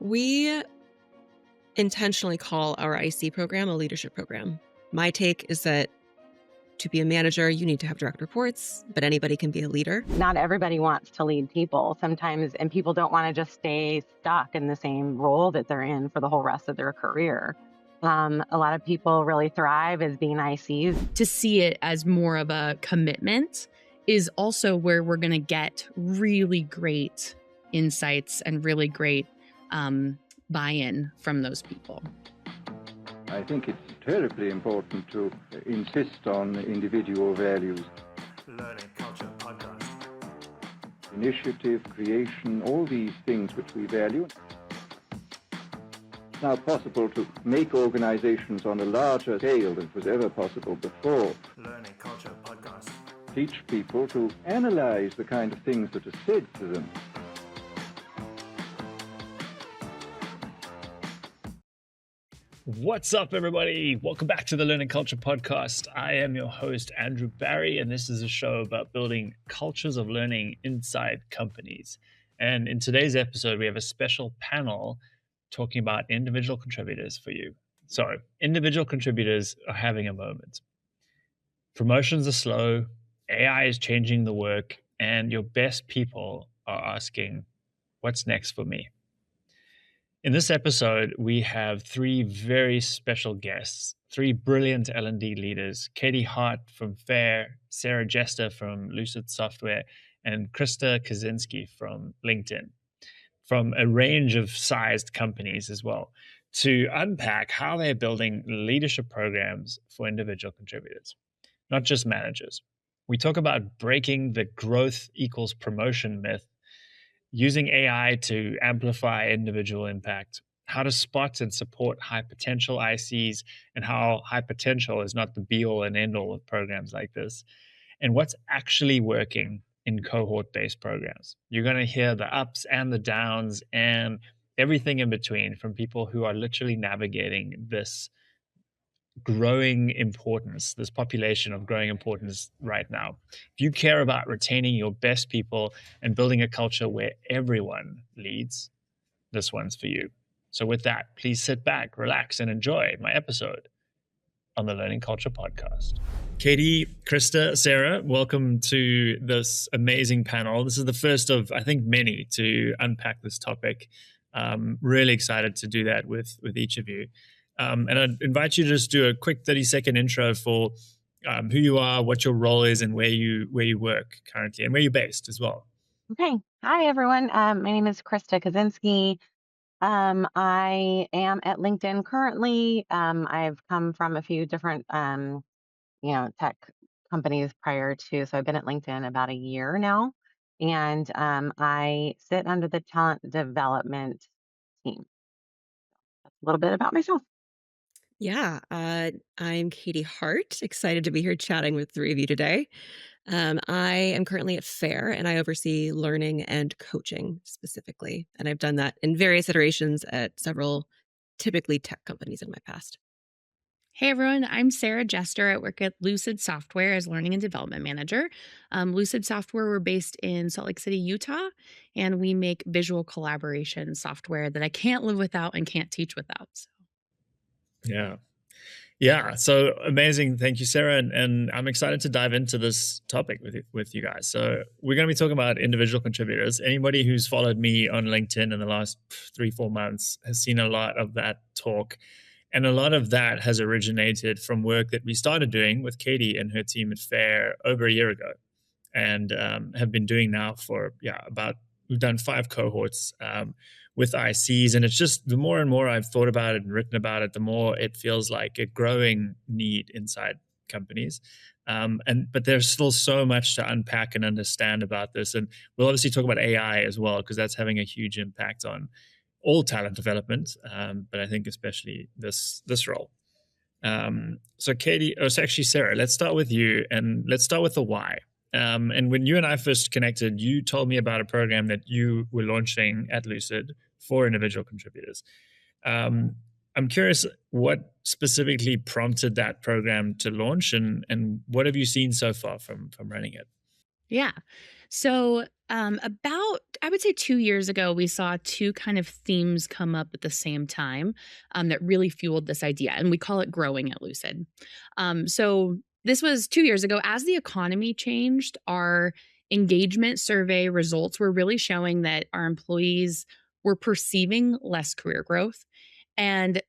We intentionally call our IC program a leadership program. My take is that to be a manager, you need to have direct reports, but anybody can be a leader. Not everybody wants to lead people sometimes, and people don't want to just stay stuck in the same role that they're in for the whole rest of their career. A lot of people really thrive as being ICs. To see it as more of a commitment is also where we're going to get really great insights and really great buy-in from those people. I think it's terribly important to insist on individual values. Learning Culture Podcast. Initiative, creation, all these things which we value. It's now possible to make organizations on a larger scale than was ever possible before. Learning Culture Podcast. Teach people to analyze the kind of things that are said to them. What's up, everybody? Welcome back to the Learning Culture Podcast. I am your host, Andrew Barry, and this is a show about building cultures of learning inside companies. And in today's episode, we have a special panel talking about individual contributors for you. So, individual contributors are having a moment. Promotions are slow, AI is changing the work, and your best people are asking, what's next for me? In this episode, we have three very special guests, three brilliant L&D leaders, Katie Hart from Faire, Sarah Jester from Lucid Software, and Krysta Kaczynski from LinkedIn, from a range of sized companies as well, to unpack how they're building leadership programs for individual contributors, not just managers. We talk about breaking the growth equals promotion myth, using AI to amplify individual impact, how to spot and support high potential ICs, and how high potential is not the be all and end all of programs like this, and what's actually working in cohort-based programs. You're going to hear the ups and the downs and everything in between from people who are literally navigating this growing importance, this population of growing importance right now. If you care about retaining your best people and building a culture where everyone leads, this one's for you. So with that, please sit back, relax, and enjoy my episode on the Learning Culture Podcast. Katie, Krysta, Sarah, welcome to this amazing panel. This is the first of, I think, many to unpack this topic. Really excited to do that with each of you. And I'd invite you to just do a quick 30-second intro for who you are, what your role is, and where you work currently, and where you're based as well. Okay. Hi, everyone. My name is Krysta Kaczynski. I am at LinkedIn currently. I've come from a few different, tech companies prior to, so I've been at LinkedIn about a year now, and I sit under the talent development team. That's a little bit about myself. Yeah, I'm Katie Hart, excited to be here chatting with three of you today. I am currently at Faire, and I oversee learning and coaching specifically. And I've done that in various iterations at several typically tech companies in my past. Hey everyone, I'm Sarah Jester. I work at Lucid Software as Learning and Development Manager. Lucid Software, we're based in Salt Lake City, Utah, and we make visual collaboration software that I can't live without and can't teach without. So. Yeah. So amazing. Thank you, Sarah. And I'm excited to dive into this topic with you guys. So we're going to be talking about individual contributors. Anybody who's followed me on LinkedIn in the last 3-4 months has seen a lot of that talk. And a lot of that has originated from work that we started doing with Katie and her team at Faire over a year ago, and have been doing now for, we've done 5 cohorts with ICs. And it's just the more and more I've thought about it and written about it, the more it feels like a growing need inside companies. But there's still so much to unpack and understand about this. And we'll obviously talk about AI as well, because that's having a huge impact on all talent development, but I think especially this role. So Katie, actually Sarah, let's start with you, and let's start with the why. And when you and I first connected, you told me about a program that you were launching at Lucid for individual contributors. I'm curious what specifically prompted that program to launch, and what have you seen so far from running it? Yeah. So About, I would say 2 years ago, we saw two kind of themes come up at the same time that really fueled this idea. And we call it growing at Lucid. So this was 2 years ago. As the economy changed, our engagement survey results were really showing that our employees were perceiving less career growth. And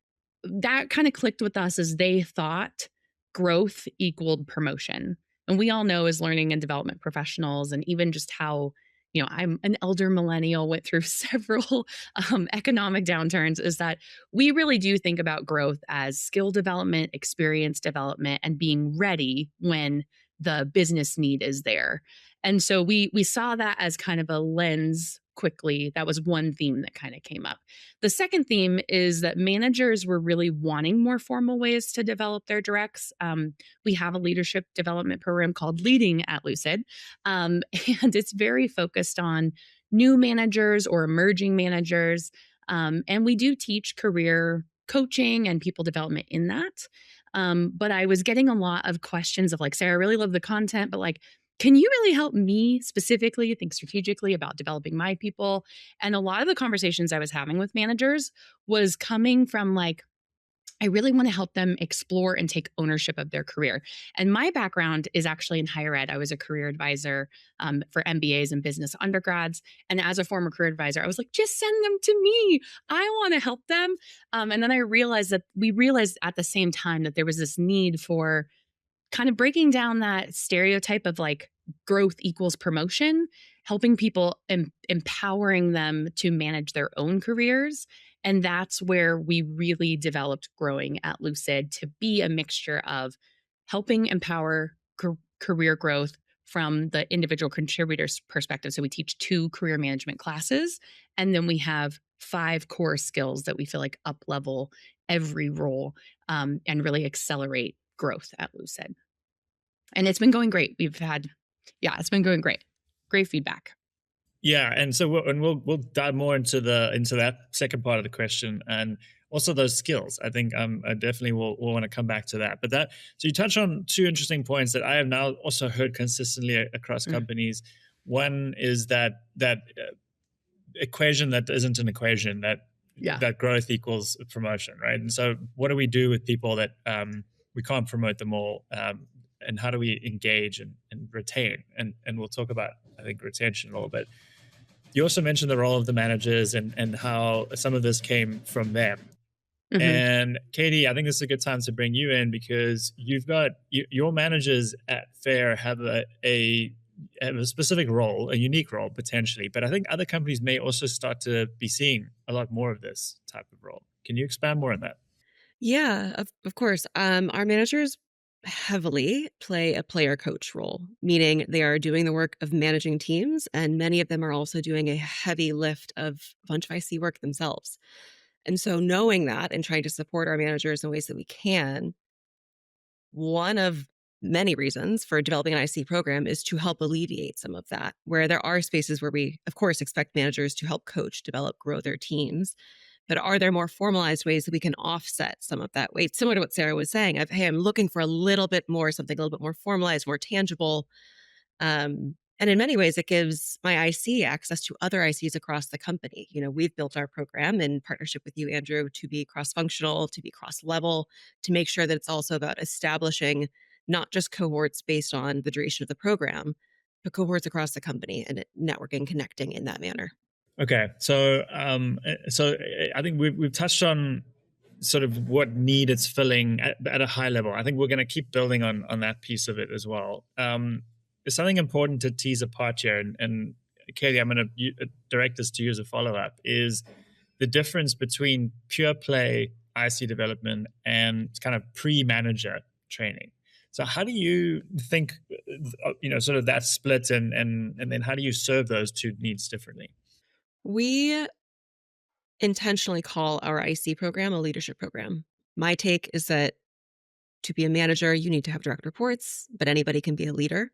that kind of clicked with us as they thought growth equaled promotion. And we all know as learning and development professionals, and even just how, I'm an elder millennial, went through several economic downturns, is that we really do think about growth as skill development, experience development, and being ready when the business need is there. And so we saw that as kind of a lens quickly. That was one theme that kind of came up. The second theme is that managers were really wanting more formal ways to develop their directs. We have a leadership development program called Leading at Lucid, and it's very focused on new managers or emerging managers. And we do teach career coaching and people development in that. But I was getting a lot of questions of like, Sarah, I really love the content, but like, can you really help me specifically think strategically about developing my people? And a lot of the conversations I was having with managers was coming from like, I really want to help them explore and take ownership of their career. And my background is actually in higher ed. I was a career advisor for MBAs and business undergrads. And as a former career advisor, I was like, just send them to me. I want to help them. And then I realized that we realized at the same time that there was this need for kind of breaking down that stereotype of like growth equals promotion, helping people, empowering them to manage their own careers. And that's where we really developed growing at Lucid to be a mixture of helping empower career growth from the individual contributor's perspective. So we teach 2 career management classes, and then we have 5 core skills that we feel like up level every role and really accelerate growth at Lucid. And it's been going great. It's been going great. Great feedback. Yeah, and so we'll dive more into that second part of the question, and also those skills. I think I definitely will want to come back to that. But so you touch on 2 interesting points that I have now also heard consistently across companies. One is that equation that isn't an equation, that growth equals promotion, right? And so what do we do with people that we can't promote them all? And how do we engage and retain? And we'll talk about, I think, retention a little bit. You also mentioned the role of the managers and how some of this came from them. Mm-hmm. And Katie, I think this is a good time to bring you in because you've got your managers at Faire have a specific role, a unique role potentially, but I think other companies may also start to be seeing a lot more of this type of role. Can you expand more on that? Yeah, of course. Our managers heavily play a player coach role, meaning they are doing the work of managing teams, and many of them are also doing a heavy lift of a bunch of IC work themselves. And so knowing that and trying to support our managers in ways that we can, one of many reasons for developing an IC program is to help alleviate some of that, where there are spaces where we, of course, expect managers to help coach, develop, grow their teams. But are there more formalized ways that we can offset some of that weight? Similar to what Sarah was saying, hey, I'm looking for a little bit more, something a little bit more formalized, more tangible. And in many ways, it gives my IC access to other ICs across the company. We've built our program in partnership with you, Andrew, to be cross-functional, to be cross-level, to make sure that it's also about establishing not just cohorts based on the duration of the program, but cohorts across the company and networking, connecting in that manner. Okay, so I think we've touched on sort of what need it's filling at a high level. I think we're going to keep building on that piece of it as well. There's something important to tease apart here, and Katie, I'm going to direct this to you as a follow-up, is the difference between pure play IC development and kind of pre-manager training. So how do you think, sort of that split, and then how do you serve those 2 needs differently? We intentionally call our IC program a leadership program. My take is that to be a manager, you need to have direct reports, but anybody can be a leader.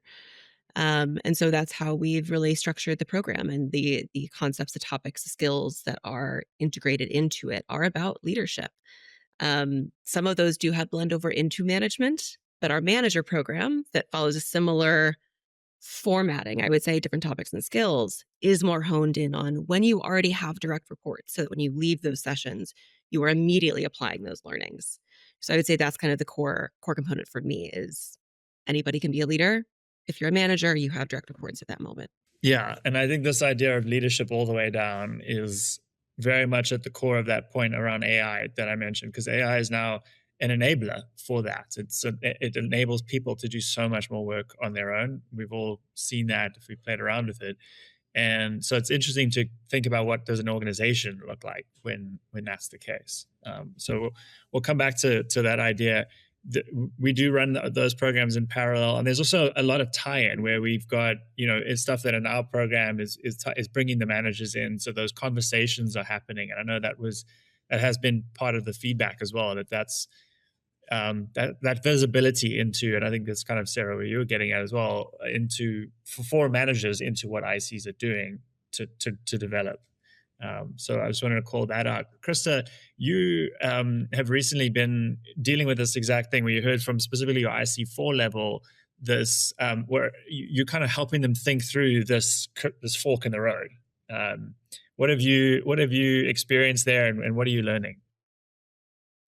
And so that's how we've really structured the program, and the concepts, the topics, the skills that are integrated into it are about leadership. Some of those do have blend over into management, but our manager program that follows a similar formatting, I would say different topics and skills is more honed in on when you already have direct reports so that when you leave those sessions, you are immediately applying those learnings. So I would say that's kind of the core component for me is anybody can be a leader. If you're a manager, you have direct reports at that moment. Yeah, and I think this idea of leadership all the way down is very much at the core of that point around AI that I mentioned, because AI is now an enabler for that. It enables people to do so much more work on their own. We've all seen that if we played around with it. And so it's interesting to think about what does an organization look like when that's the case. So we'll come back to that idea. We do run those programs in parallel, and there's also a lot of tie-in where we've got it's stuff that in our program is bringing the managers in, so those conversations are happening. And I know that has been part of the feedback as well. That's that visibility into, and I think that's kind of Sarah where you were getting at as well, into for managers into what ICs are doing to develop. So I just wanted to call that out. Krysta, you have recently been dealing with this exact thing where you heard from specifically your IC4 level this where you're kind of helping them think through this fork in the road. What have you experienced there, and what are you learning?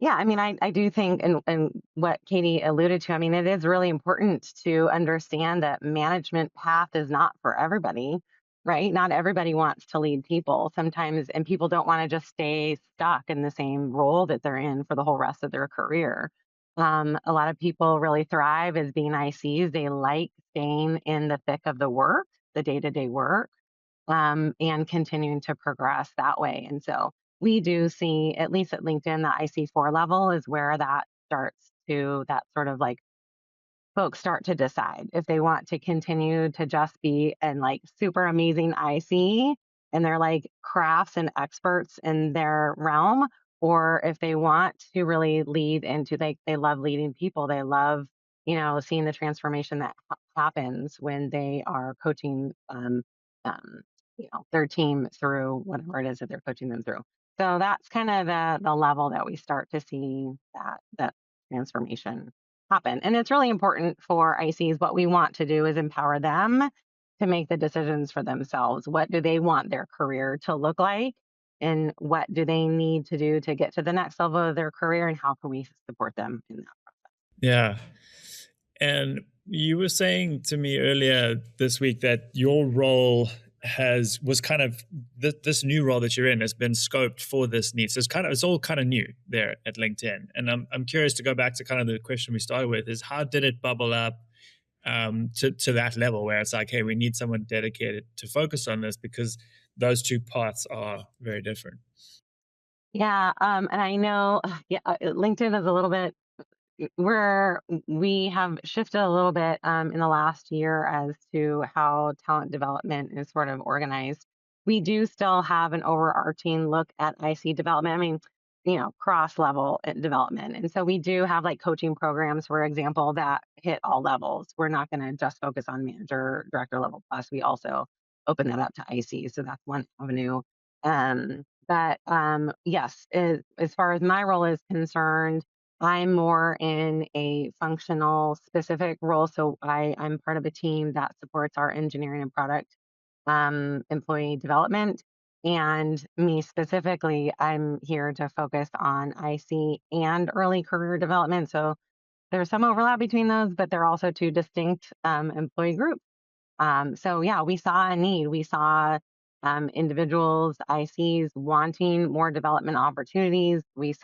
Yeah, I mean, I do think, and what Katie alluded to, I mean, it is really important to understand that management path is not for everybody, right? Not everybody wants to lead people sometimes, and people don't want to just stay stuck in the same role that they're in for the whole rest of their career. A lot of people really thrive as being ICs. They like staying in the thick of the work, the day-to-day work, and continuing to progress that way. And so we do see, at least at LinkedIn, the IC4 level is where that starts to, that sort of like folks start to decide if they want to continue to just be an like super amazing IC and they're like crafts and experts in their realm, or if they want to really lead into, like, they love leading people. They love, seeing the transformation that happens when they are coaching, um, their team through whatever it is that they're coaching them through. So that's kind of the level that we start to see that transformation happen. And it's really important for ICs. What we want to do is empower them to make the decisions for themselves. What do they want their career to look like? And what do they need to do to get to the next level of their career? And how can we support them in that? Yeah. And you were saying to me earlier this week that your role was kind of this new role that you're in has been scoped for this need. So it's all kind of new there at LinkedIn. And I'm curious to go back to kind of the question we started with is how did it bubble up to that level where it's like, hey, we need someone dedicated to focus on this because those two parts are very different. Yeah, and I know, yeah, LinkedIn is a little bit where we have shifted a little bit in the last year as to how talent development is sort of organized. We do still have an overarching look at IC development. I mean, cross level development. And so we do have like coaching programs, for example, that hit all levels. We're not going to just focus on manager, director level plus. We also open that up to IC. So that's one avenue. But yes, as far as my role is concerned, I'm more in a functional specific role. So I'm part of a team that supports our engineering and product employee development. And me specifically, I'm here to focus on IC and early career development. So there's some overlap between those, but they're also two distinct employee groups. So yeah, we saw a need. We saw individuals, ICs wanting more development opportunities. We've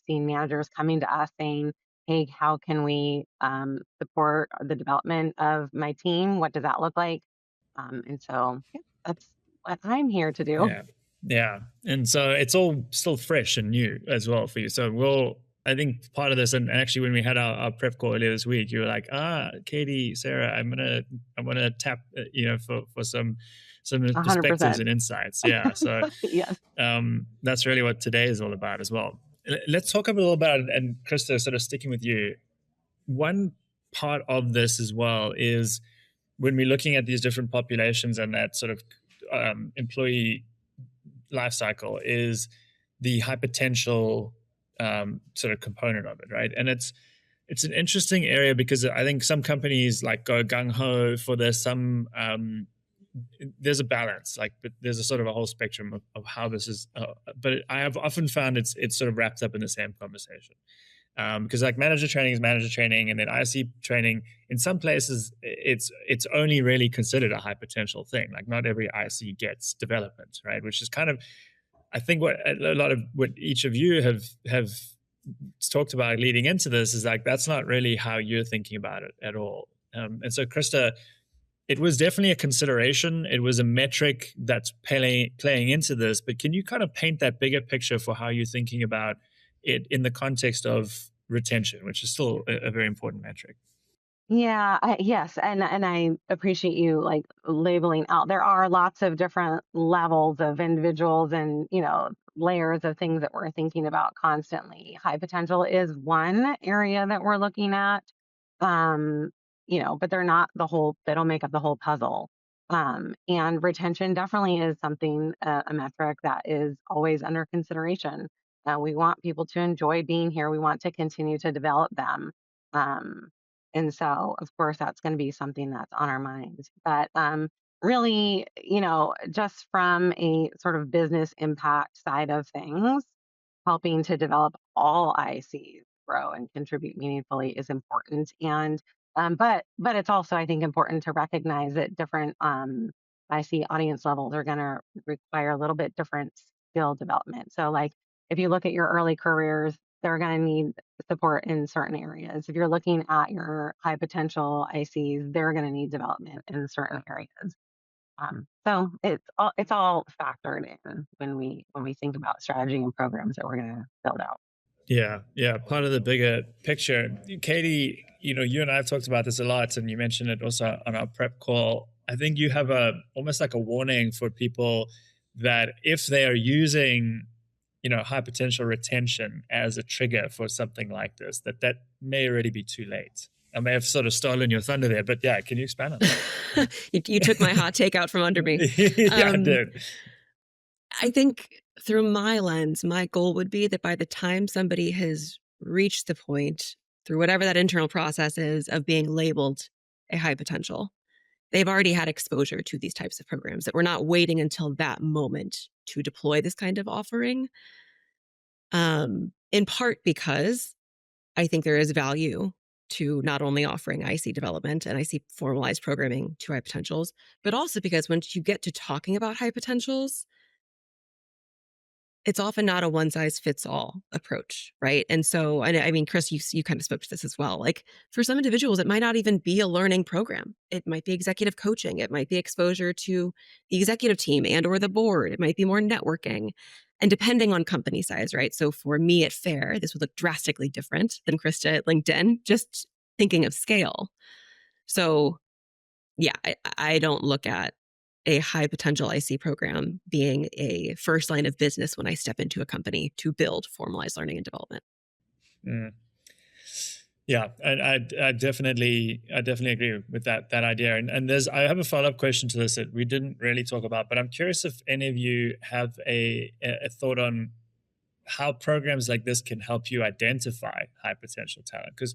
seen managers coming to us saying, "Hey, how can we support the development of my team? What does that look like?" And so yeah, that's what I'm here to do. Yeah. Yeah. And so it's all still fresh and new as well for you. So I think part of this, and actually when we had our prep call earlier this week, you were like, Katie, Sarah, I'm gonna tap, for some 100%. perspectives and insights. Yeah. So Yes. that's really what today is all about as well. Let's talk a little about, and Krysta, sort of sticking with you, one part of this as well is when we're looking at these different populations and that sort of employee life cycle is the high potential sort of component of it, right? And it's an interesting area because I think some companies like go gung ho for this. Some there's a balance, like, but there's a sort of a whole spectrum of how this is. But I have often found it's sort of wrapped up in the same conversation. Because like manager training is manager training, and then IC training in some places it's only really considered a high potential thing. Like not every IC gets development, right? Which is kind of, I think, what a lot of what each of you have talked about leading into this is like that's not really how you're thinking about it at all. And so, Krista, it was definitely a consideration. It was a metric that's playing into this. But can you kind of paint that bigger picture for how you're thinking about it in the context of retention, which is still a very important metric? Yeah, yes, and I appreciate you like labeling out. There are lots of different levels of individuals and layers of things that we're thinking about constantly. High potential is one area that we're looking at, um, but they're not the whole. They don't make up the whole puzzle. And retention definitely is something, a metric that is always under consideration. We want people to enjoy being here. We want to continue to develop them. Um, and so, of course, that's going to be something that's on our minds. But really, just from a sort of business impact side of things, helping to develop all ICs grow and contribute meaningfully is important. And but it's also, I think, important to recognize that different IC audience levels are going to require a little bit different skill development. So, like if you look at your early careers, they're going to need support in certain areas. If you're looking at your high potential ICs, they're going to need development in certain areas. So it's all factored in when we think about strategy and programs that we're going to build out. Yeah, yeah. Part of the bigger picture. Katie, you and I have talked about this a lot, and you mentioned it also on our prep call. I think you have a almost like a warning for people that if they are using, high potential retention as a trigger for something like this, that may already be too late. I may have sort of stolen your thunder there, but yeah, can you expand on that? You took my hot take out from under me. Yeah, I did. I think through my lens, my goal would be that by the time somebody has reached the point through whatever that internal process is of being labeled a high potential, they've already had exposure to these types of programs, that we're not waiting until that moment to deploy this kind of offering. In part because I think there is value to not only offering IC development and IC formalized programming to high potentials, but also because once you get to talking about high potentials, it's often not a one size fits all approach, right? And so, I mean, Chris, you kind of spoke to this as well. Like for some individuals, it might not even be a learning program. It might be executive coaching. It might be exposure to the executive team and or the board. It might be more networking. And depending on company size, right? So for me at Faire, this would look drastically different than Krista at LinkedIn, just thinking of scale. So yeah, I don't look at a high potential IC program being a first line of business when I step into a company to build formalized learning and development. Mm. Yeah, I definitely agree with that idea. And I have a follow-up question to this that we didn't really talk about, but I'm curious if any of you have a thought on how programs like this can help you identify high potential talent, because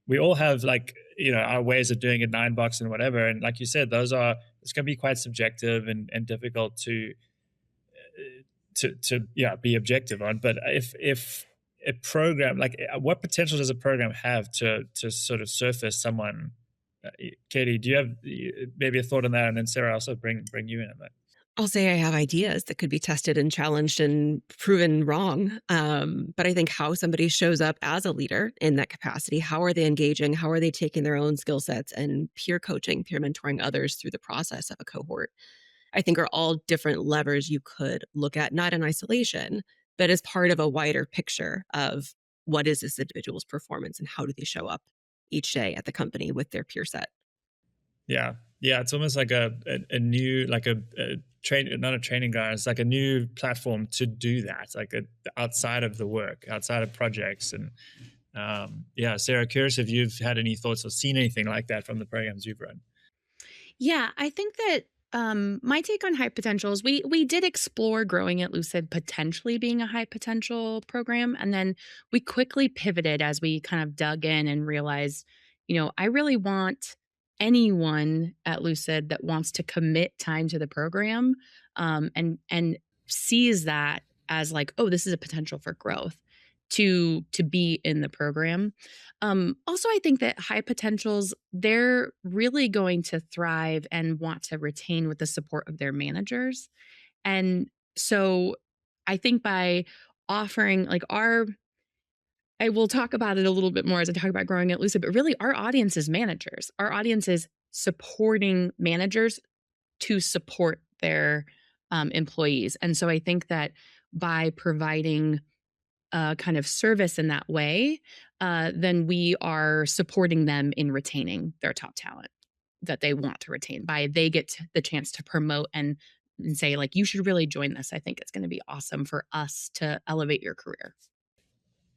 we all have like our ways of doing it, 9box and whatever, and like you said, it's going to be quite subjective and difficult to be objective on. But if a program like what potential does a program have to sort of surface someone? Katie, do you have maybe a thought on that? And then Sarah, also bring you in on that. I'll say I have ideas that could be tested and challenged and proven wrong. But I think how somebody shows up as a leader in that capacity, how are they engaging? How are they taking their own skill sets and peer coaching, peer mentoring others through the process of a cohort? I think are all different levers you could look at, not in isolation, but as part of a wider picture of what is this individual's performance and how do they show up each day at the company with their peer set. Yeah. Yeah. It's almost like a new, like a not a training ground. It's like a new platform to do that, like outside of the work, outside of projects. And yeah, Sarah, curious if you've had any thoughts or seen anything like that from the programs you've run. Yeah, I think that My take on high potential is we did explore growing at Lucid potentially being a high potential program, and then we quickly pivoted as we kind of dug in and realized, I really want anyone at Lucid that wants to commit time to the program, and sees that as like, oh, this is a potential for growth to be in the program. Also, I think that high potentials, they're really going to thrive and want to retain with the support of their managers. And so I think by offering like I will talk about it a little bit more as I talk about growing at Lucid, but really our audience is managers. Our audience is supporting managers to support their employees. And so I think that by providing kind of service in that way, then we are supporting them in retaining their top talent that they want to retain by they get the chance to promote and say like you should really join this. I think it's going to be awesome for us to elevate your career.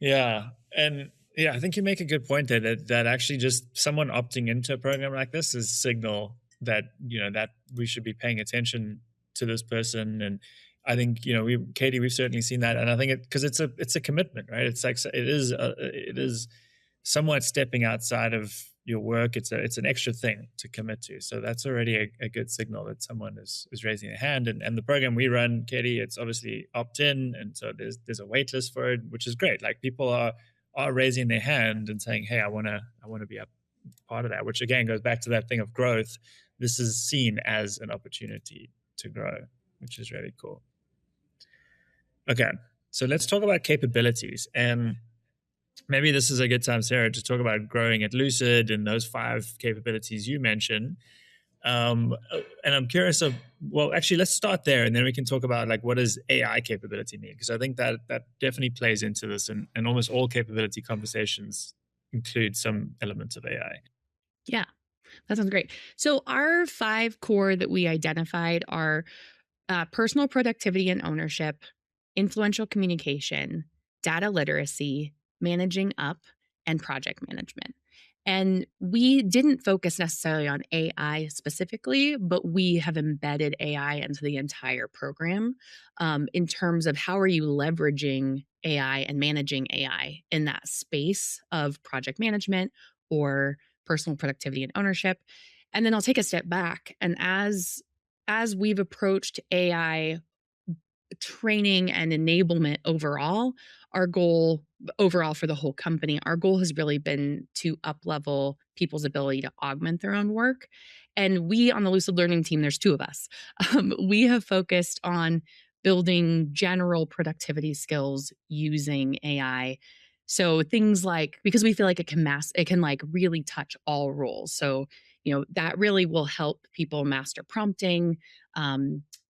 Yeah, and yeah, I think you make a good point there that actually just someone opting into a program like this is signal that that we should be paying attention to this person. And I think Katie, we've certainly seen that, and I think because it's a commitment, right? It's like it is somewhat stepping outside of your work. It's an extra thing to commit to. So that's already a good signal that someone is raising their hand. And the program we run, Katie, it's obviously opt-in, and so there's a wait list for it, which is great. Like people are raising their hand and saying, hey, I wanna be a part of that, which again goes back to that thing of growth. This is seen as an opportunity to grow, which is really cool. Okay, so let's talk about capabilities. And maybe this is a good time, Sarah, to talk about growing at Lucid and those 5 capabilities you mentioned. And I'm curious well, actually, let's start there, and then we can talk about like what does AI capability mean? Because I think that definitely plays into this, and almost all capability conversations include some elements of AI. Yeah, that sounds great. So our 5 core that we identified are personal productivity and ownership, influential communication, data literacy, managing up, and project management. And we didn't focus necessarily on AI specifically, but we have embedded AI into the entire program in terms of how are you leveraging AI and managing AI in that space of project management or personal productivity and ownership. And then I'll take a step back. And as we've approached AI training and enablement overall, our goal overall for the whole company, our goal has really been to up level people's ability to augment their own work. And we on the Lucid Learning team, there's 2 of us. We have focused on building general productivity skills using AI. So things like, because we feel like it can like really touch all roles. So, that really will help people master prompting,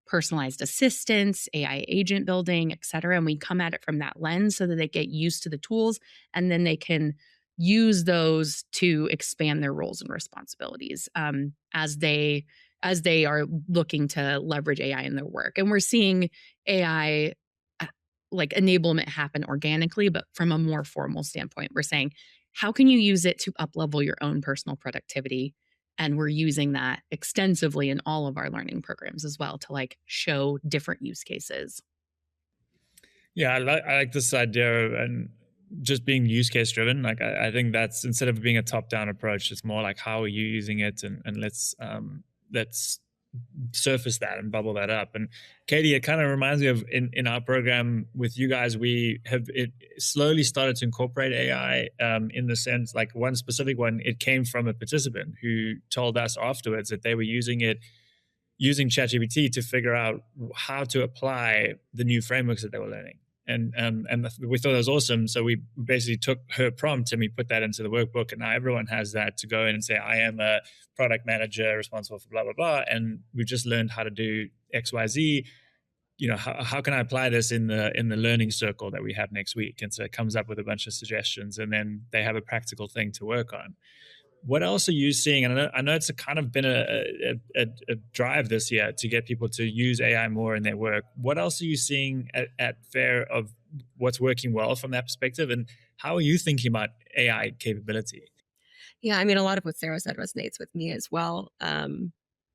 personalized assistance, AI agent building, et cetera. And we come at it from that lens so that they get used to the tools and then they can use those to expand their roles and responsibilities as they are looking to leverage AI in their work. And we're seeing AI like enablement happen organically, but from a more formal standpoint, we're saying, how can you use it to up level your own personal productivity? And we're using that extensively in all of our learning programs as well to like show different use cases. Yeah, I like this idea of and just being use case driven. Like I think that's instead of being a top down approach, it's more like how are you using it, and let's surface that and bubble that up. And Katie, it kind of reminds me of in our program with you guys, we have it slowly started to incorporate AI in the sense like one specific one, it came from a participant who told us afterwards that they were using ChatGPT to figure out how to apply the new frameworks that they were learning. And we thought that was awesome. So we basically took her prompt and we put that into the workbook. And now everyone has that to go in and say, I am a product manager responsible for blah, blah, blah. And we just learned how to do X, Y, Z. How can I apply this in the learning circle that we have next week? And so it comes up with a bunch of suggestions, and then they have a practical thing to work on. What else are you seeing? And I know it's kind of been a drive this year to get people to use AI more in their work. What else are you seeing at Faire of what's working well from that perspective? And how are you thinking about AI capability? Yeah, I mean, a lot of what Sarah said resonates with me as well.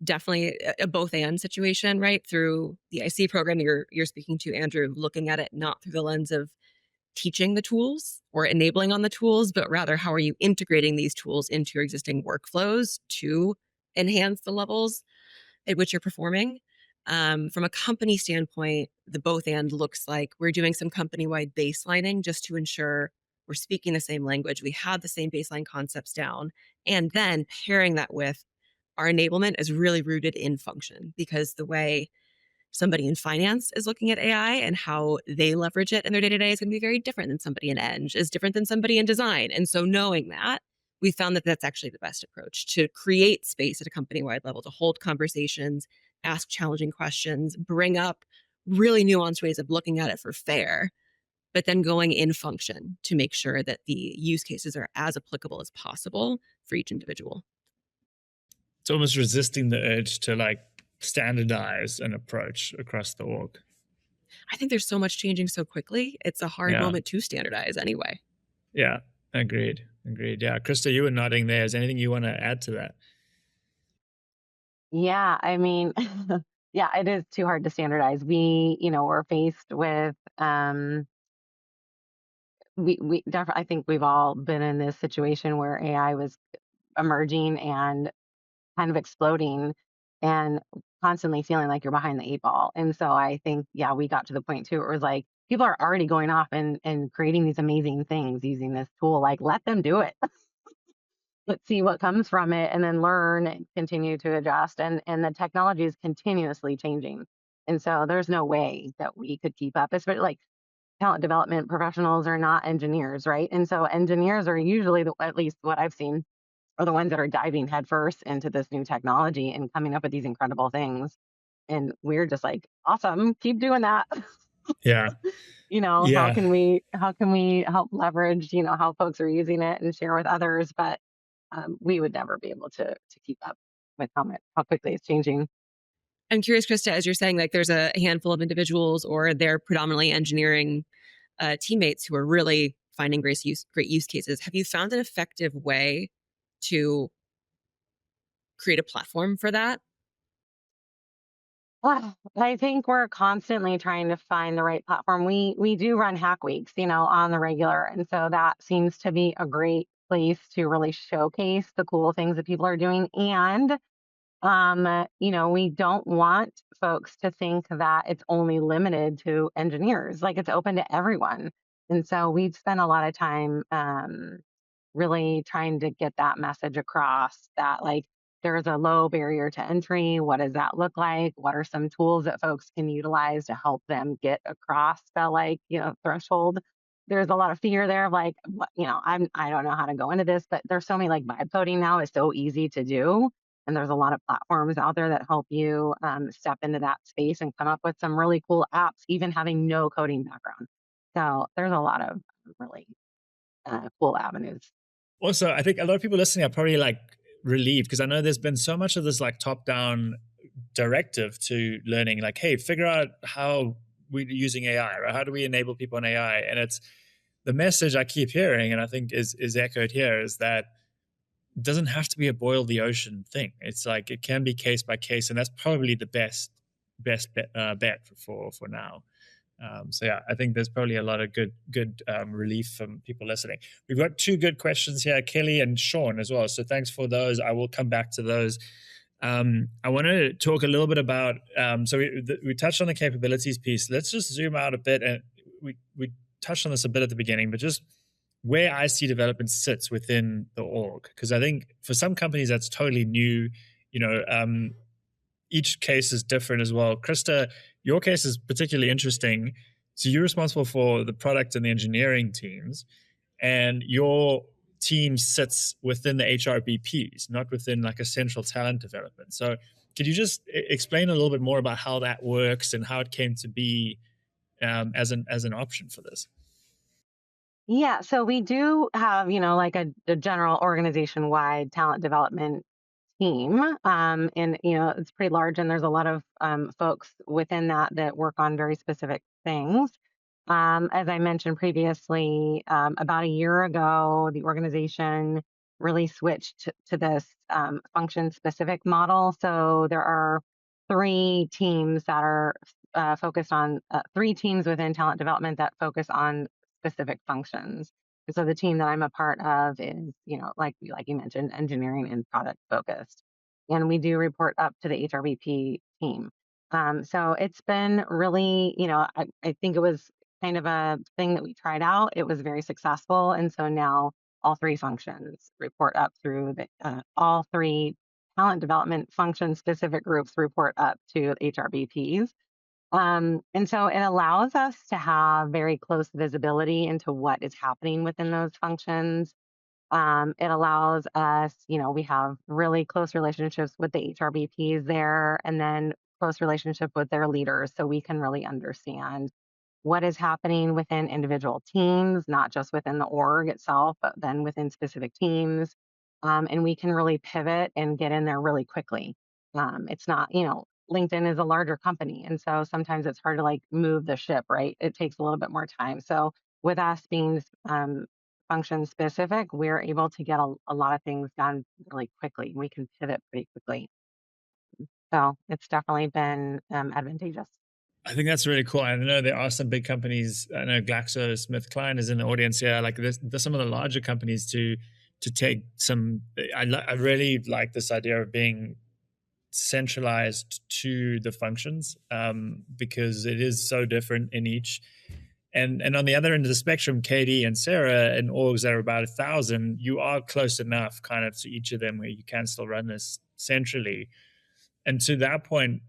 definitely a both and situation, right? Through the IC program you're speaking to, Andrew, looking at it not through the lens of teaching the tools or enabling on the tools, but rather how are you integrating these tools into your existing workflows to enhance the levels at which you're performing. From a company standpoint, the both and looks like we're doing some company wide baselining just to ensure we're speaking the same language. We have the same baseline concepts down. And then pairing that with our enablement is really rooted in function because the way somebody in finance is looking at AI and how they leverage it in their day to day is going to be very different than somebody in Eng, is different than somebody in design. And so knowing that, we found that that's actually the best approach to create space at a company wide level, to hold conversations, ask challenging questions, bring up really nuanced ways of looking at it for Faire, but then going in function to make sure that the use cases are as applicable as possible for each individual. It's almost resisting the urge to like standardize an approach across the org. I think there's so much changing so quickly. It's a hard moment to standardize anyway. Yeah, agreed. Yeah, Krysta, you were nodding there. Is anything you want to add to that? Yeah, I mean, yeah, it is too hard to standardize. We're faced with we definitely, I think we've all been in this situation where AI was emerging and kind of exploding and constantly feeling like you're behind the eight ball. And so I think, yeah, we got to the point too, where it was like people are already going off and creating these amazing things using this tool. Like, let them do it. Let's see what comes from it and then learn and continue to adjust. And the technology is continuously changing. And so there's no way that we could keep up, especially like talent development professionals are not engineers, right? And so engineers are usually at least what I've seen are the ones that are diving headfirst into this new technology and coming up with these incredible things. And we're just like, awesome, keep doing that. Yeah. How can we help leverage, how folks are using it and share with others? But we would never be able to keep up with how quickly it's changing. I'm curious, Krista, as you're saying, like there's a handful of individuals or they're predominantly engineering teammates who are really finding great use cases. Have you found an effective way to create a platform for that? Well, I think we're constantly trying to find the right platform. We do run hack weeks, on the regular, and so that seems to be a great place to really showcase the cool things that people are doing. And we don't want folks to think that it's only limited to engineers. Like it's open to everyone. And so we've spent a lot of time really trying to get that message across that like there's a low barrier to entry. What does that look like? What are some tools that folks can utilize to help them get across the threshold? There's a lot of fear there of like, I don't know how to go into this, but there's so many like vibe coding now is so easy to do. And there's a lot of platforms out there that help you step into that space and come up with some really cool apps, even having no coding background. So there's a lot of really cool avenues. Also, I think a lot of people listening are probably like relieved because I know there's been so much of this like top down directive to learning, like, hey, figure out how we're using AI, right? How do we enable people on AI? And it's the message I keep hearing, and I think is echoed here, is that it doesn't have to be a boil the ocean thing. It's like it can be case by case, and that's probably the best bet for now. So yeah, I think there's probably a lot of good relief from people listening. We've got two good questions here, Kelly and Sean as well. So thanks for those. I will come back to those. I want to talk a little bit about. So we touched on the capabilities piece. Let's just zoom out a bit, and we touched on this a bit at the beginning, but just where I see development sits within the org, because I think for some companies that's totally new. Each case is different as well. Krysta, your case is particularly interesting. So you're responsible for the product and the engineering teams, and your team sits within the HRBPs, not within like a central talent development. So could you just explain a little bit more about how that works and how it came to be as an option for this? Yeah, so we do have, like a general organization wide talent development team. And, it's pretty large, and there's a lot of folks within that work on very specific things. As I mentioned previously, about a year ago, the organization really switched to this function specific model. So there are three teams that are focused on three teams within talent development that focus on specific functions. And so the team that I'm a part of is, like you mentioned, engineering and product focused. And we do report up to the HRBP team. So it's been really, I think it was kind of a thing that we tried out. It was very successful. And so now all three functions report up through all three talent development function specific groups report up to HRBPs. And so it allows us to have very close visibility into what is happening within those functions. It allows us, we have really close relationships with the HRBPs there, and then close relationship with their leaders, so we can really understand what is happening within individual teams, not just within the org itself, but then within specific teams. And we can really pivot and get in there really quickly. It's not, LinkedIn is a larger company. And so sometimes it's hard to like move the ship, right? It takes a little bit more time. So with us being function specific, we're able to get a lot of things done really quickly. We can pivot pretty quickly. So it's definitely been advantageous. I think that's really cool. I know there are some big companies. I know GlaxoSmithKline is in the audience here. Like there's some of the larger companies to take some. I really like this idea of being centralized to the functions, because it is so different in each. And on the other end of the spectrum, Katie and Sarah in orgs that are about 1,000, you are close enough kind of to each of them where you can still run this centrally. And to that point,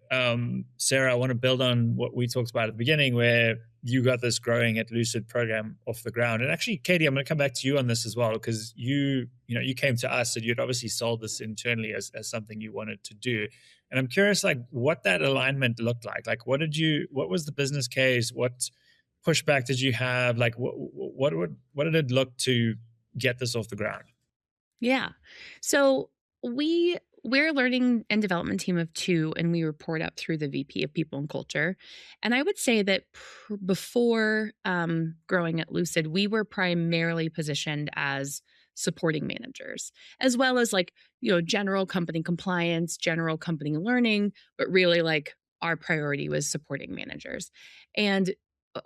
Sarah, I want to build on what we talked about at the beginning, where you got this growing at Lucid program off the ground. And actually, Katie, I'm going to come back to you on this as well, because you came to us and you'd obviously sold this internally as something you wanted to do. And I'm curious, like, what that alignment looked like. Like, what was the business case? What pushback did you have? Like, what did it look to get this off the ground? Yeah. So we're a learning and development team of two, and we report up through the VP of People and Culture. And I would say that before growing at Lucid, we were primarily positioned as supporting managers, as well as like general company compliance, general company learning, but really like our priority was supporting managers. And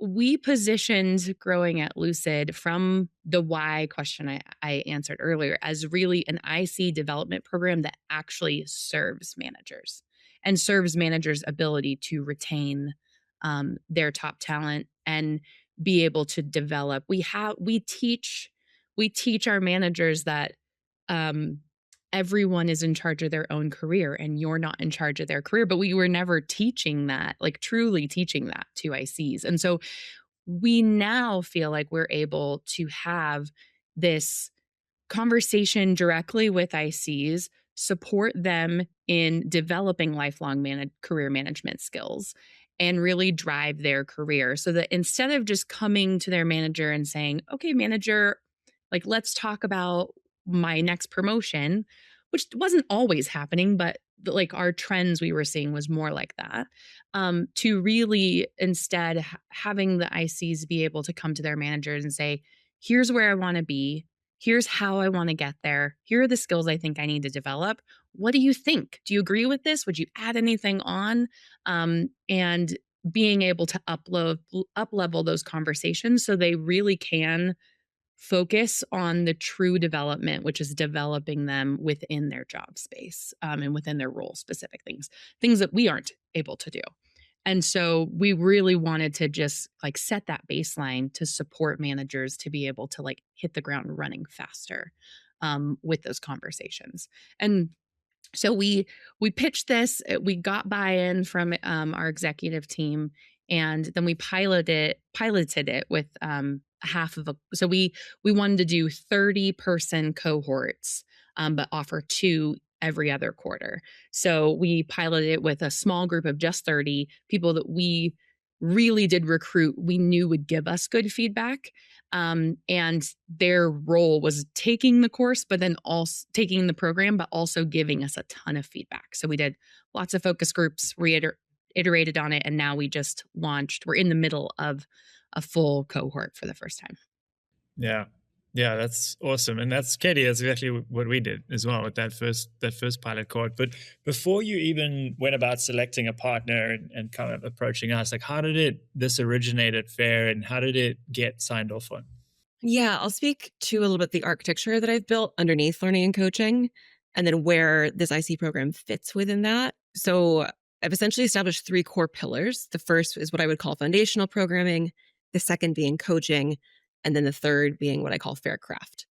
we positioned growing at Lucid from the why question I answered earlier as really an IC development program that actually serves managers and serves managers' ability to retain their top talent and be able to develop. We teach our managers that um, everyone is in charge of their own career and you're not in charge of their career, but we were never teaching that, like truly teaching that to ICs. And so we now feel like we're able to have this conversation directly with ICs, support them in developing lifelong career management skills, and really drive their career so that instead of just coming to their manager and saying, okay, manager, like, let's talk about my next promotion, which wasn't always happening, but like our trends we were seeing was more like that. To really instead having the ICs be able to come to their managers and say, here's where I want to be. Here's how I want to get there. Here are the skills I think I need to develop. What do you think? Do you agree with this? Would you add anything on? And being able to up level those conversations so they really can focus on the true development, which is developing them within their job space, and within their role specific things that we aren't able to do. And so we really wanted to just like set that baseline to support managers to be able to like hit the ground running faster with those conversations. And so we pitched this, we got buy-in from our executive team, and then we piloted it with half of a. So we wanted to do 30-person cohorts, but offer two every other quarter. So we piloted it with a small group of just 30 people that we really did recruit. We knew would give us good feedback. And their role was taking the course, but then also taking the program, but also giving us a ton of feedback. So we did lots of focus groups, iterated on it, and now we just launched. We're in the middle of a full cohort for the first time. Yeah. Yeah, that's awesome. And that's Katie, that's exactly what we did as well with that first pilot cohort. But before you even went about selecting a partner and kind of approaching us, like how did this originate at Faire and how did it get signed off on? Yeah, I'll speak to a little bit the architecture that I've built underneath learning and coaching, and then where this IC program fits within that. So I've essentially established three core pillars. The first is what I would call foundational programming, the second being coaching, and then the third being what I call fair craft.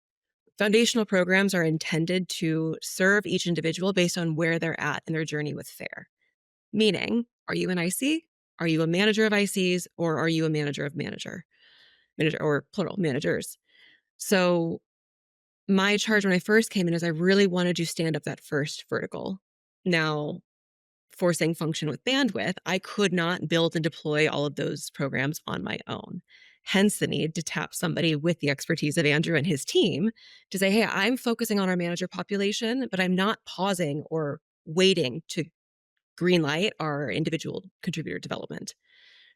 Foundational programs are intended to serve each individual based on where they're at in their journey with Fair. Meaning, are you an IC? Are you a manager of ICs? Or are you a manager of manager or plural managers? So my charge when I first came in is I really wanted to stand up that first vertical. Now, forcing function with bandwidth, I could not build and deploy all of those programs on my own. Hence the need to tap somebody with the expertise of Andrew and his team to say, hey, I'm focusing on our manager population, but I'm not pausing or waiting to greenlight our individual contributor development.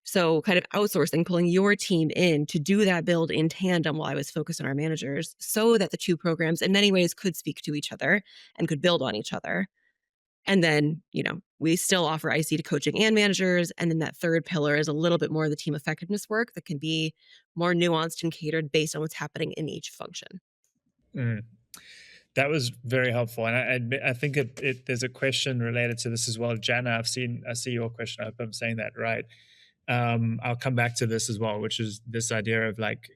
So, kind of outsourcing, pulling your team in to do that build in tandem while I was focused on our managers so that the two programs in many ways could speak to each other and could build on each other. And then, we still offer IC to coaching and managers. And then that third pillar is a little bit more of the team effectiveness work that can be more nuanced and catered based on what's happening in each function. Mm. That was very helpful, and I think there's a question related to this as well, Jana. I see your question. I hope I'm saying that right. I'll come back to this as well, which is this idea of like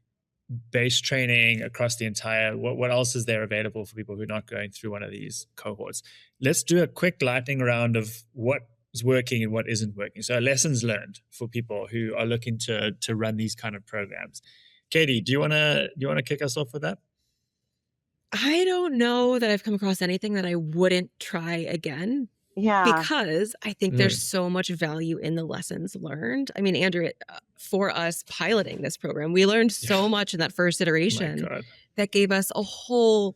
base training across the entire. What else is there available for people who are not going through one of these cohorts? Let's do a quick lightning round of what is working and what isn't working. So lessons learned for people who are looking to run these kind of programs. Katie, do you wanna kick us off with that? I don't know that I've come across anything that I wouldn't try again Yeah. because I think there's so much value in the lessons learned. I mean, Andrew, for us piloting this program, we learned so much in that first My iteration God. that gave us a whole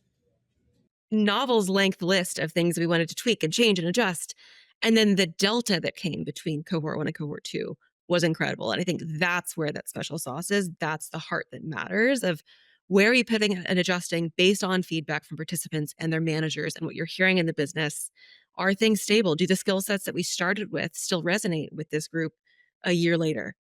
novel's length list of things we wanted to tweak and change and adjust. And then the delta that came between cohort one and cohort two was incredible. And I think that's where that special sauce is. That's the heart that matters of where are you pivoting and adjusting based on feedback from participants and their managers and what you're hearing in the business. Are things stable? Do the skill sets that we started with still resonate with this group a year later?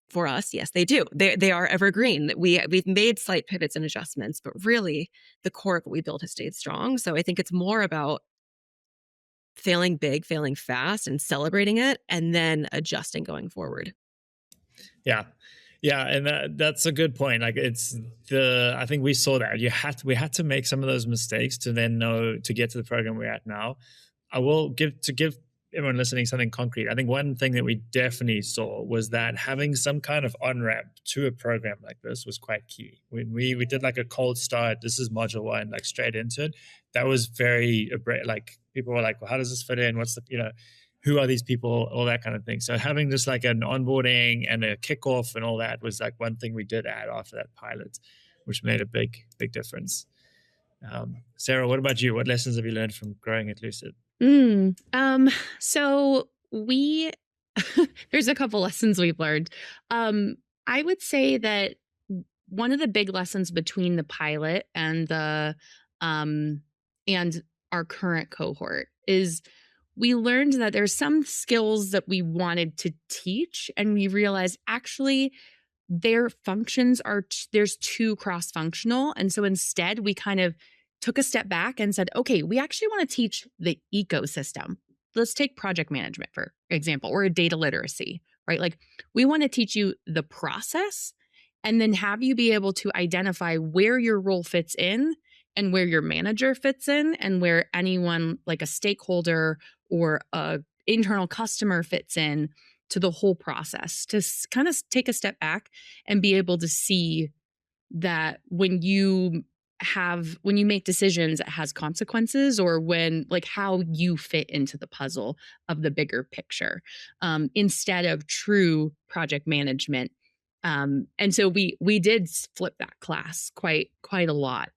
For us, yes, they do. They are evergreen. We've made slight pivots and adjustments, but really the core of what we built has stayed strong. So I think it's more about failing big, failing fast, and celebrating it, and then adjusting going forward. Yeah. Yeah, and that's a good point. Like I think we saw that we had to make some of those mistakes to then know to get to the program we're at now. I will give everyone listening something concrete. I think one thing that we definitely saw was that having some kind of on-ramp to a program like this was quite key. When we did like a cold start, this is module one, like straight into it, that was very, like people were like, well, how does this fit in? What's the, who are these people, all that kind of thing. So having just like an onboarding and a kickoff and all that was like one thing we did add after that pilot, which made a big difference. Sarah, what about you? What lessons have you learned from growing at Lucid? So we there's a couple lessons we've learned. I would say that one of the big lessons between the pilot and the and our current cohort is we learned that there's some skills that we wanted to teach, and we realized actually their functions are there's too cross-functional. And so instead we kind of took a step back and said, okay, we actually want to teach the ecosystem. Let's take project management, for example, or a data literacy, right? Like we want to teach you the process and then have you be able to identify where your role fits in and where your manager fits in and where anyone like a stakeholder or a internal customer fits in to the whole process, to kind of take a step back and be able to see that when you make decisions, it has consequences, or when like how you fit into the puzzle of the bigger picture, instead of true project management. And so we did flip that class quite a lot.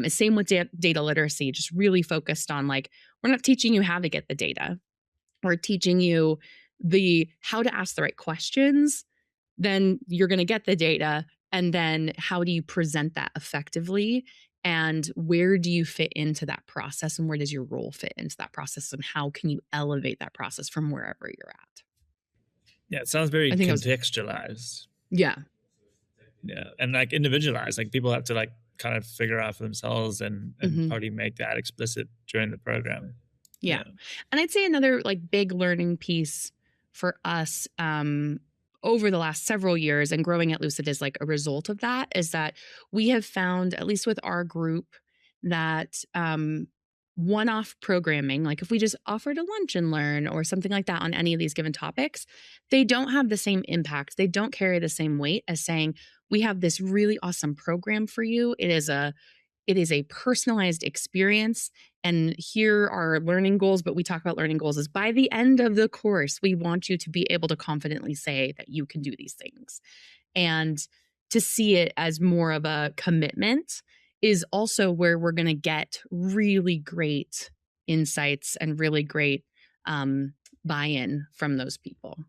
Same with data literacy, just really focused on like, we're not teaching you how to get the data. We're teaching you how to ask the right questions. Then you're going to get the data. And then how do you present that effectively? And where do you fit into that process? And where does your role fit into that process? And how can you elevate that process from wherever you're at? Yeah, it sounds very I think I was, contextualized. yeah. Yeah, and like individualized. Like people have to like kind of figure out for themselves and Mhm. probably make that explicit during the program. Yeah. Yeah. And I'd say another like big learning piece for us over the last several years and growing at Lucid is like a result of that is that we have found, at least with our group, that one off programming, like if we just offered a lunch and learn or something like that on any of these given topics, they don't have the same impact. They don't carry the same weight as saying, we have this really awesome program for you. It is a personalized experience. And here are learning goals, but we talk about learning goals as by the end of the course, we want you to be able to confidently say that you can do these things. And to see it as more of a commitment is also where we're going to get really great insights and really great buy in from those people.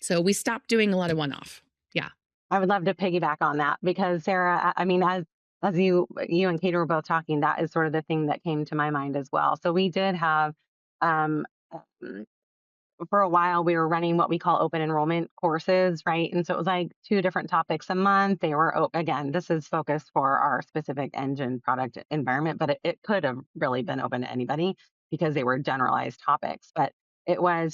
So we stopped doing a lot of one off. Yeah. I would love to piggyback on that because Sarah, I mean, as you and Kate were both talking, that is sort of the thing that came to my mind as well. So we did have um, for a while we were running what we call open enrollment courses, right? And so it was like 2 different topics a month. They were again, this is focused for our specific engine product environment, but it could have really been open to anybody because they were generalized topics. But it was,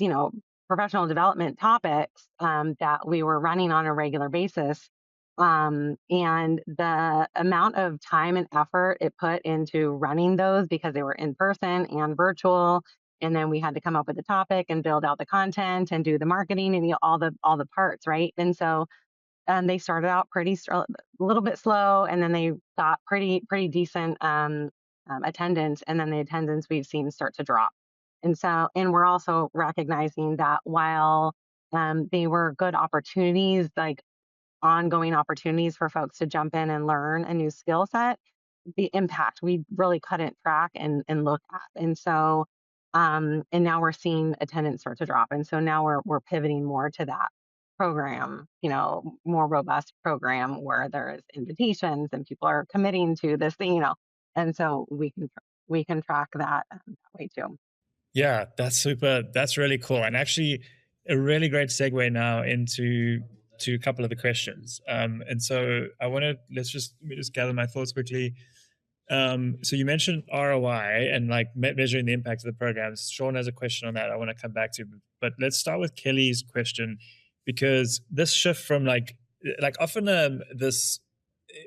professional development topics that we were running on a regular basis. And the amount of time and effort it put into running those because they were in person and virtual, and then we had to come up with a topic and build out the content and do the marketing and all the parts, right? And so they started out a little bit slow, and then they got pretty decent attendance, and then the attendance we've seen start to drop. And we're also recognizing that while they were good opportunities, like ongoing opportunities for folks to jump in and learn a new skill set, the impact we really couldn't track and look at. And so and now we're seeing attendance start to drop. And so now we're pivoting more to that program, more robust program where there's invitations and people are committing to this thing, and so we can track that way too. Yeah, that's super. That's really cool. And actually a really great segue now into a couple of the questions. And so let me just gather my thoughts quickly. So you mentioned ROI and like measuring the impact of the programs. Sean has a question on that I want to come back to, but let's start with Kelly's question, because this shift from like often this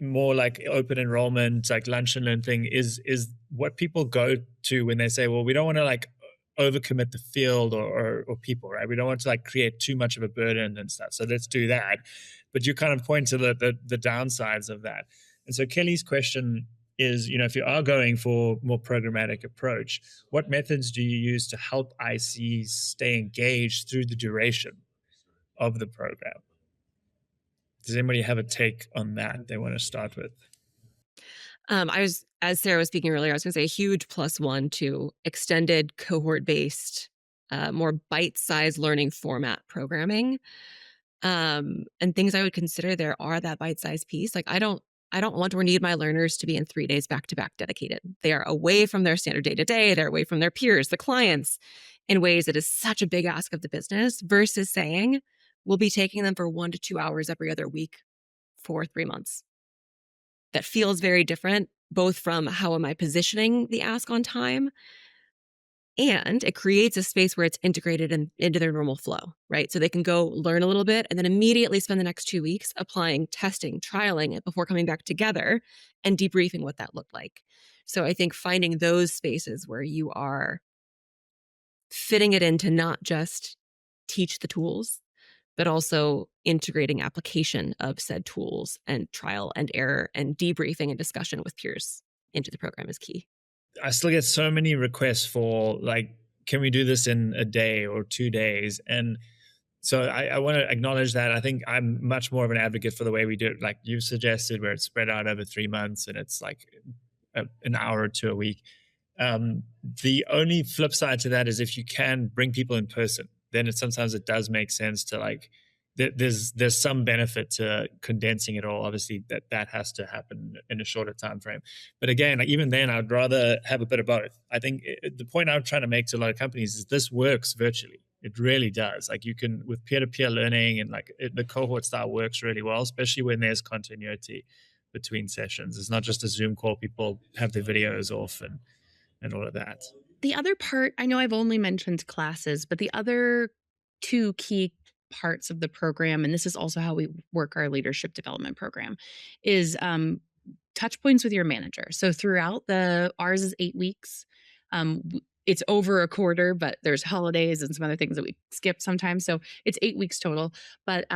more like open enrollment, like lunch and learn thing is what people go to when they say, well, we don't want to like overcommit the field or people, right? We don't want to like create too much of a burden and stuff. So let's do that. But you kind of point to the downsides of that. And so Kelly's question is, if you are going for more programmatic approach, what methods do you use to help ICs stay engaged through the duration of the program? Does anybody have a take on that they want to start with? As Sarah was speaking earlier, I was going to say a huge +1 to extended cohort-based, more bite-sized learning format programming. And things I would consider there are that bite-sized piece. Like I don't want or need my learners to be in 3 days back-to-back dedicated. They are away from their standard day-to-day. They're away from their peers, the clients, in ways that is such a big ask of the business versus saying, we'll be taking them for 1 to 2 hours every other week for 3 months. That feels very different, both from how am I positioning the ask on time, and it creates a space where it's integrated into their normal flow, right? So they can go learn a little bit and then immediately spend the next 2 weeks applying, testing, trialing it before coming back together and debriefing what that looked like. So I think finding those spaces where you are fitting it into not just teach the tools, but also integrating application of said tools and trial and error and debriefing and discussion with peers into the program is key. I still get so many requests for like, can we do this in a day or 2 days? And so I want to acknowledge that. I think I'm much more of an advocate for the way we do it, like you suggested, where it's spread out over 3 months and it's like an hour or two a week. The only flip side to that is if you can bring people in person, then sometimes it does make sense to like, there's some benefit to condensing it all. Obviously, that has to happen in a shorter time frame. But again, like even then, I'd rather have a bit of both. I think the point I'm trying to make to a lot of companies is this works virtually. It really does. Like you can, with peer-to-peer learning, and like the cohort style works really well, especially when there's continuity between sessions. It's not just a Zoom call. People have their videos off and all of that. The other part, I know I've only mentioned classes, but the other two key parts of the program, and this is also how we work our leadership development program, is touch points with your manager. So throughout ours is 8 weeks. It's over a quarter, but there's holidays and some other things that we skip sometimes. So it's 8 weeks total. But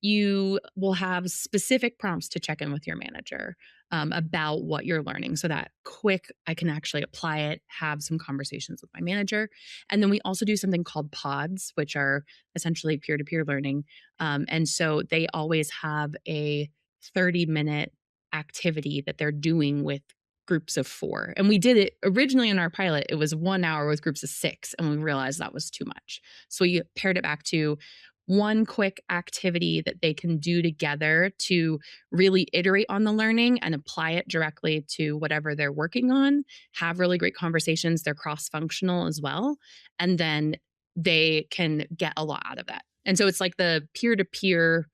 you will have specific prompts to check in with your manager about what you're learning. So that quick, I can actually apply it, have some conversations with my manager. And then we also do something called pods, which are essentially peer to peer learning. And so they always have a 30-minute activity that they're doing with groups of 4. And we did it originally in our pilot, it was 1 hour with groups of 6, and we realized that was too much. So we paired it back to one quick activity that they can do together to really iterate on the learning and apply it directly to whatever they're working on, have really great conversations. They're cross-functional as well. And then they can get a lot out of that. And so it's like the peer-to-peer,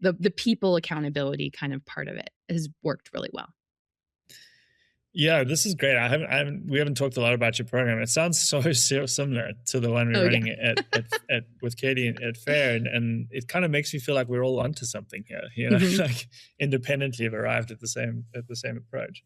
the people accountability kind of part of it has worked really well. Yeah, this is great. We haven't talked a lot about your program. It sounds so similar to the one we're running at with Katie at Faire, and it kind of makes me feel like we're all onto something here. You know, like independently have arrived at the same approach.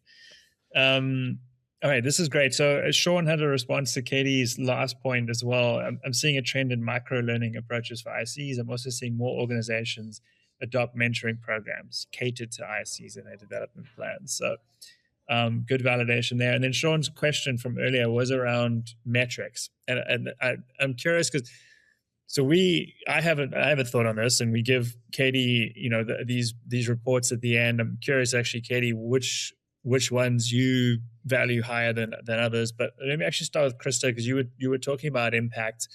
All right, this is great. So Sean had a response to Katie's last point as well. I'm seeing a trend in micro learning approaches for ICs. I'm also seeing more organizations adopt mentoring programs catered to ICs in their development plans. So good validation there. And then Sean's question from earlier was around metrics, and I'm curious because I have a thought on this, and we give Katie these reports at the end. I'm curious actually, Katie, which ones you value higher than others. But let me actually start with Krysta, because you were talking about impact.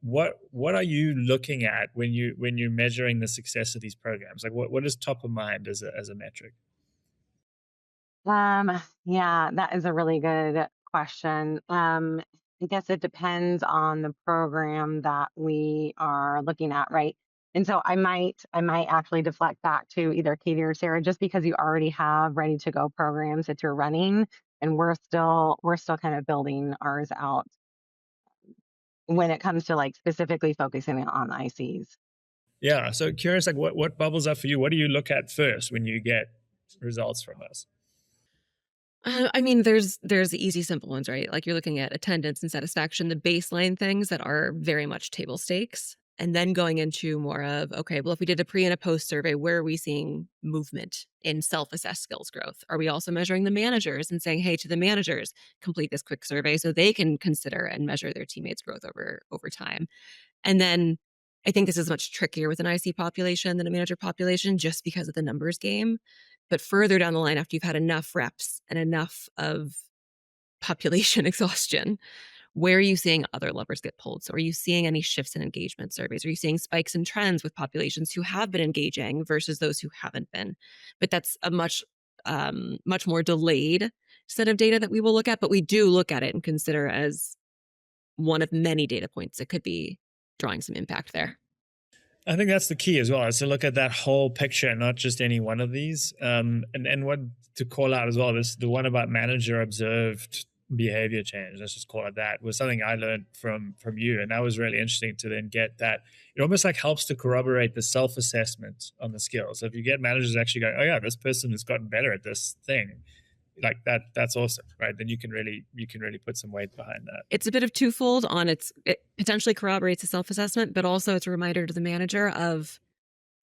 What are you looking at when you're measuring the success of these programs? Like what is top of mind as a metric? Yeah, that is a really good question. I guess it depends on the program that we are looking at, right? And so I might actually deflect back to either Katie or Sarah, just because you already have ready to go programs that you're running, and we're still kind of building ours out when it comes to like specifically focusing on ICs. Yeah, so curious, like what bubbles up for you? What do you look at first when you get results from us? I mean, there's the easy, simple ones, right? Like you're looking at attendance and satisfaction, the baseline things that are very much table stakes, and then going into more of, okay, well, if we did a pre and a post survey, where are we seeing movement in self-assessed skills growth? Are we also measuring the managers and saying, hey, to the managers, complete this quick survey so they can consider and measure their teammates' growth over time? And then I think this is much trickier with an IC population than a manager population, just because of the numbers game. But further down the line, after you've had enough reps and enough of population exhaustion, where are you seeing other levers get pulled? So are you seeing any shifts in engagement surveys? Are you seeing spikes and trends with populations who have been engaging versus those who haven't been? But that's a much more delayed set of data that we will look at, but we do look at it and consider as one of many data points that could be drawing some impact there. I think that's the key as well, is to look at that whole picture, not just any one of these. And what to call out as well, the one about manager observed behavior change, let's just call it that, was something I learned from you. And that was really interesting to then get that. It almost like helps to corroborate the self-assessment on the skills. So if you get managers actually going, oh yeah, this person has gotten better at this thing, like that's awesome, right? Then you can really put some weight behind that. It's a bit of twofold on it potentially corroborates a self-assessment, but also it's a reminder to the manager of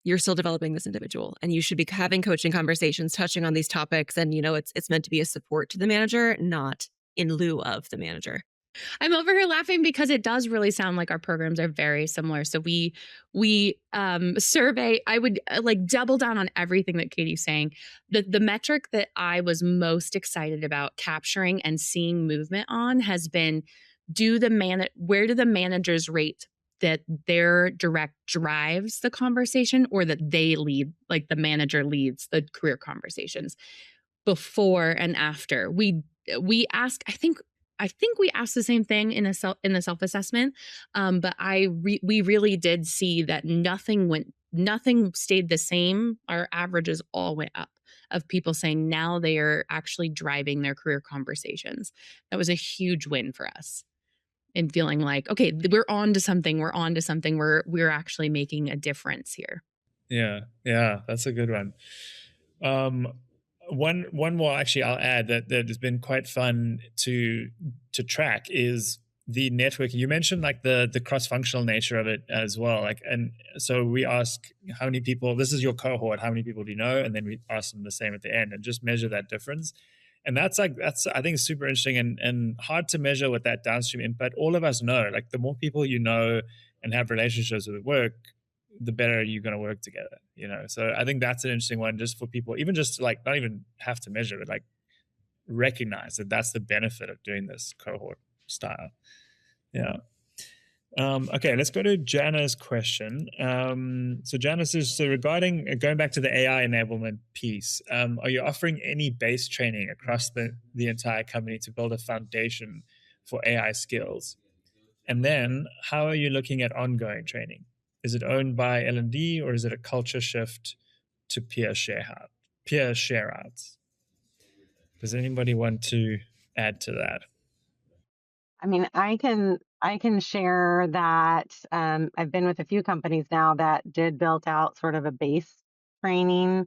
you're still developing this individual and you should be having coaching conversations, touching on these topics. And it's meant to be a support to the manager, not in lieu of the manager. I'm over here laughing because it does really sound like our programs are very similar. So we survey, I would like double down on everything that Katie's saying. The metric that I was most excited about capturing and seeing movement on has been, where do the managers rate that their direct drives the conversation or that they lead, like the manager leads the career conversations before and after. We ask, I think we asked the same thing in the self assessment, but we really did see that nothing stayed the same. Our averages all went up of people saying now they are actually driving their career conversations. That was a huge win for us in feeling like, okay, we're on to something. We're on to something. We're actually making a difference here. Yeah, that's a good one. Um, one more actually I'll add that has been quite fun to track is the networking. You mentioned like the cross-functional nature of it as well. Like, and so we ask how many people, this is your cohort, how many people do you know? And then we ask them the same at the end and just measure that difference. And that's I think super interesting and hard to measure with that downstream input. All of us know, like the more people you know and have relationships with at work, the better you're going to work together, you know? So I think that's an interesting one just for people, even just to like, not even have to measure it, like recognize that that's the benefit of doing this cohort style. Yeah. Okay, let's go to Jana's question. So Jana says, so regarding going back to the AI enablement piece, are you offering any base training across the entire company to build a foundation for AI skills? And then how are you looking at ongoing training? Is it owned by L&D or is it a culture shift to peer share outs? Does anybody want to add to that? I mean, I can share that I've been with a few companies now that did build out sort of a base training.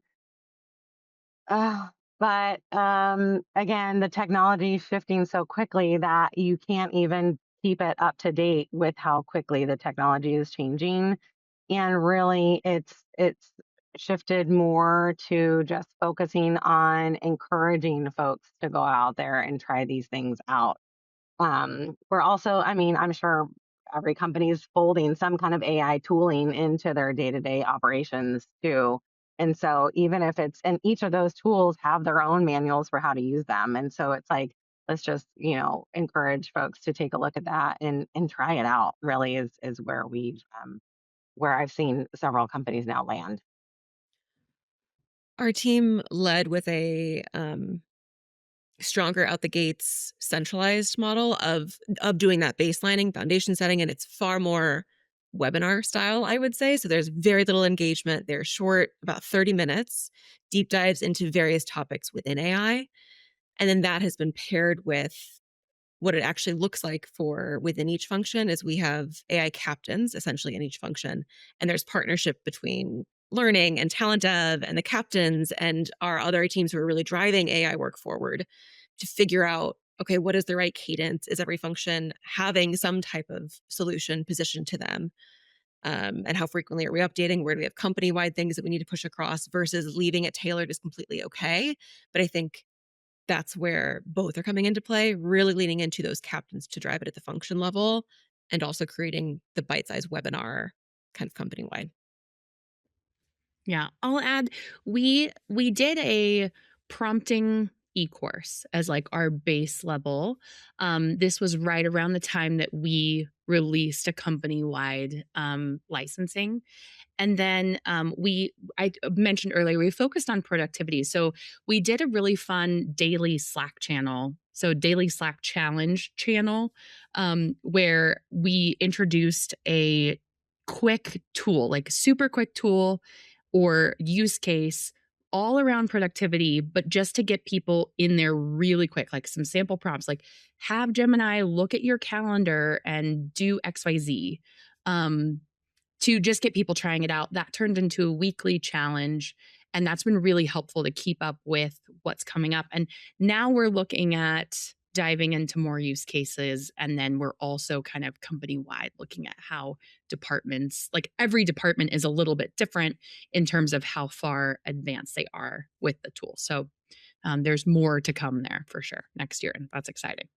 But again, the technology is shifting so quickly that you can't even keep it up to date with how quickly the technology is changing. And really, it's shifted more to just focusing on encouraging folks to go out there and try these things out. We're also, I mean, I'm sure every company is folding some kind of AI tooling into their day-to-day operations too. And so even if it's, and each of those tools have their own manuals for how to use them. And so it's like, let's just, encourage folks to take a look at that and try it out really is where where I've seen several companies now land. Our team led with a stronger out the gates centralized model of doing that baselining, foundation setting, and it's far more webinar style, I would say. So there's very little engagement. They're short, about 30 minutes, deep dives into various topics within AI. And then that has been paired with what it actually looks like for within each function is we have AI captains essentially in each function. And there's partnership between learning and talent dev and the captains and our other teams who are really driving AI work forward to figure out, okay, what is the right cadence? Is every function having some type of solution positioned to them? And how frequently are we updating? Where do we have company-wide things that we need to push across versus leaving it tailored is completely okay. But I think that's where both are coming into play, really leaning into those captains to drive it at the function level and also creating the bite-sized webinar kind of company-wide. Yeah, I'll add we did a prompting e-course as like our base level. This was right around the time that we released a company-wide licensing. And then I mentioned earlier, we focused on productivity. So we did a really fun daily Slack channel. So daily Slack challenge channel, where we introduced a quick tool, like super quick tool or use case all around productivity, but just to get people in there really quick, like some sample prompts, like have Gemini look at your calendar and do XYZ. To just get people trying it out. That turned into a weekly challenge. And that's been really helpful to keep up with what's coming up. And now we're looking at diving into more use cases. And then we're also kind of company wide looking at how departments, like every department is a little bit different in terms of how far advanced they are with the tool. So there's more to come there for sure next year. And that's exciting.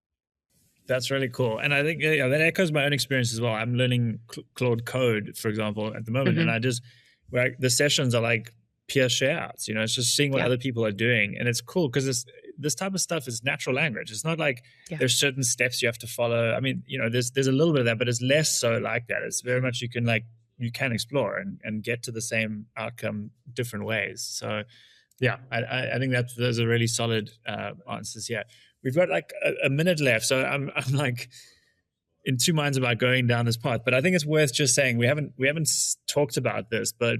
That's really cool. And I think that echoes my own experience as well. I'm learning Claude Code, for example, at the moment. And the sessions are like peer share outs, it's just seeing what other people are doing. And it's cool because this type of stuff is natural language. It's not like Yeah. there's certain steps you have to follow. I mean, there's a little bit of that, but it's less so like that. It's very much you can explore and get to the same outcome different ways. So yeah, I think that those are really solid answers. Yeah, we've got like a minute left, so I'm like in two minds about going down this path. But I think it's worth just saying we haven't talked about this, but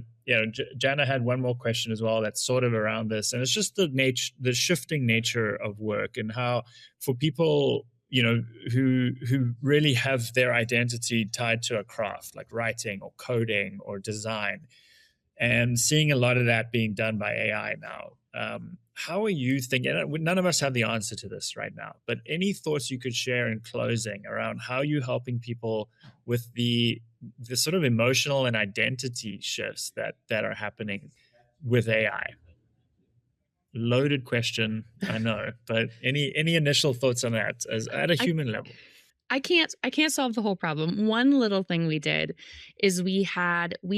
Jana had one more question as well that's sort of around this, and it's just the shifting nature of work and how for people who really have their identity tied to a craft like writing or coding or design, and seeing a lot of that being done by AI now. How are you thinking? None of us have the answer to this right now, but any thoughts you could share in closing around how you're helping people with the sort of emotional and identity shifts that are happening with AI? Loaded question, I know, but any initial thoughts on that as at a human level? I can't solve the whole problem. One little thing we did is we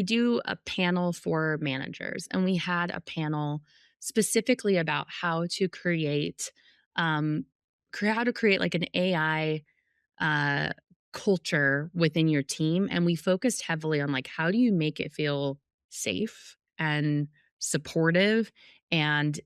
do a panel for managers, and we had a panel specifically about how to create like an AI uh culture within your team, and we focused heavily on like how do you make it feel safe and supportive and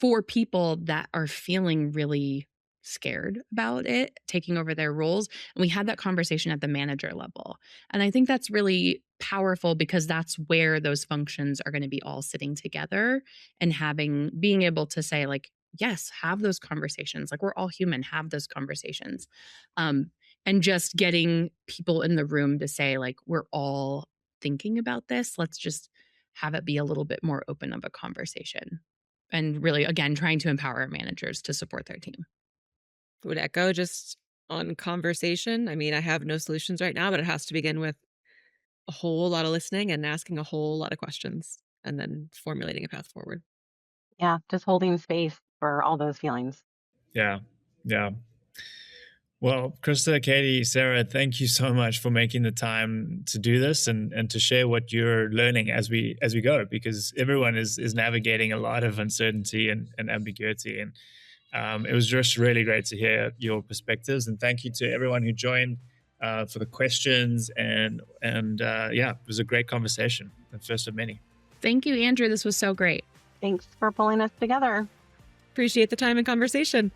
for people that are feeling really scared about it taking over their roles. And we had that conversation at the manager level. And I think that's really powerful because that's where those functions are going to be all sitting together and being able to say, like, yes, have those conversations. Like, we're all human, have those conversations. Um, and just getting people in the room to say, like, we're all thinking about this. Let's just have it be a little bit more open of a conversation and really, again, trying to empower our managers to support their team. Would echo just on conversation. I mean, I have no solutions right now, but it has to begin with a whole lot of listening and asking a whole lot of questions and then formulating a path forward. Yeah, just holding space for all those feelings. Yeah. Yeah. Well, Krysta, Katie, Sarah, thank you so much for making the time to do this and to share what you're learning as we go, because everyone is navigating a lot of uncertainty and ambiguity. And it was just really great to hear your perspectives. And thank you to everyone who joined for the questions. And yeah, it was a great conversation, the first of many. Thank you, Andrew. This was so great. Thanks for pulling us together. Appreciate the time and conversation.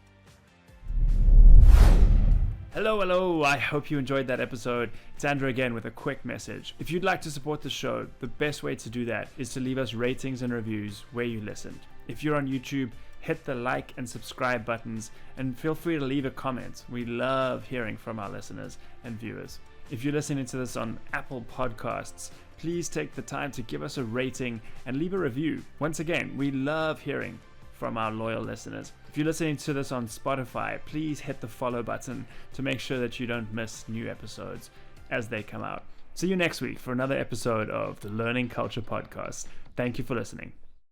Hello. I hope you enjoyed that episode. It's Andrew again with a quick message. If you'd like to support the show, the best way to do that is to leave us ratings and reviews where you listened. If you're on YouTube, hit the like and subscribe buttons and feel free to leave a comment. We love hearing from our listeners and viewers. If you're listening to this on Apple Podcasts, please take the time to give us a rating and leave a review. Once again, we love hearing from our loyal listeners. If you're listening to this on Spotify, please hit the follow button to make sure that you don't miss new episodes as they come out. See you next week for another episode of the Learning Culture Podcast. Thank you for listening.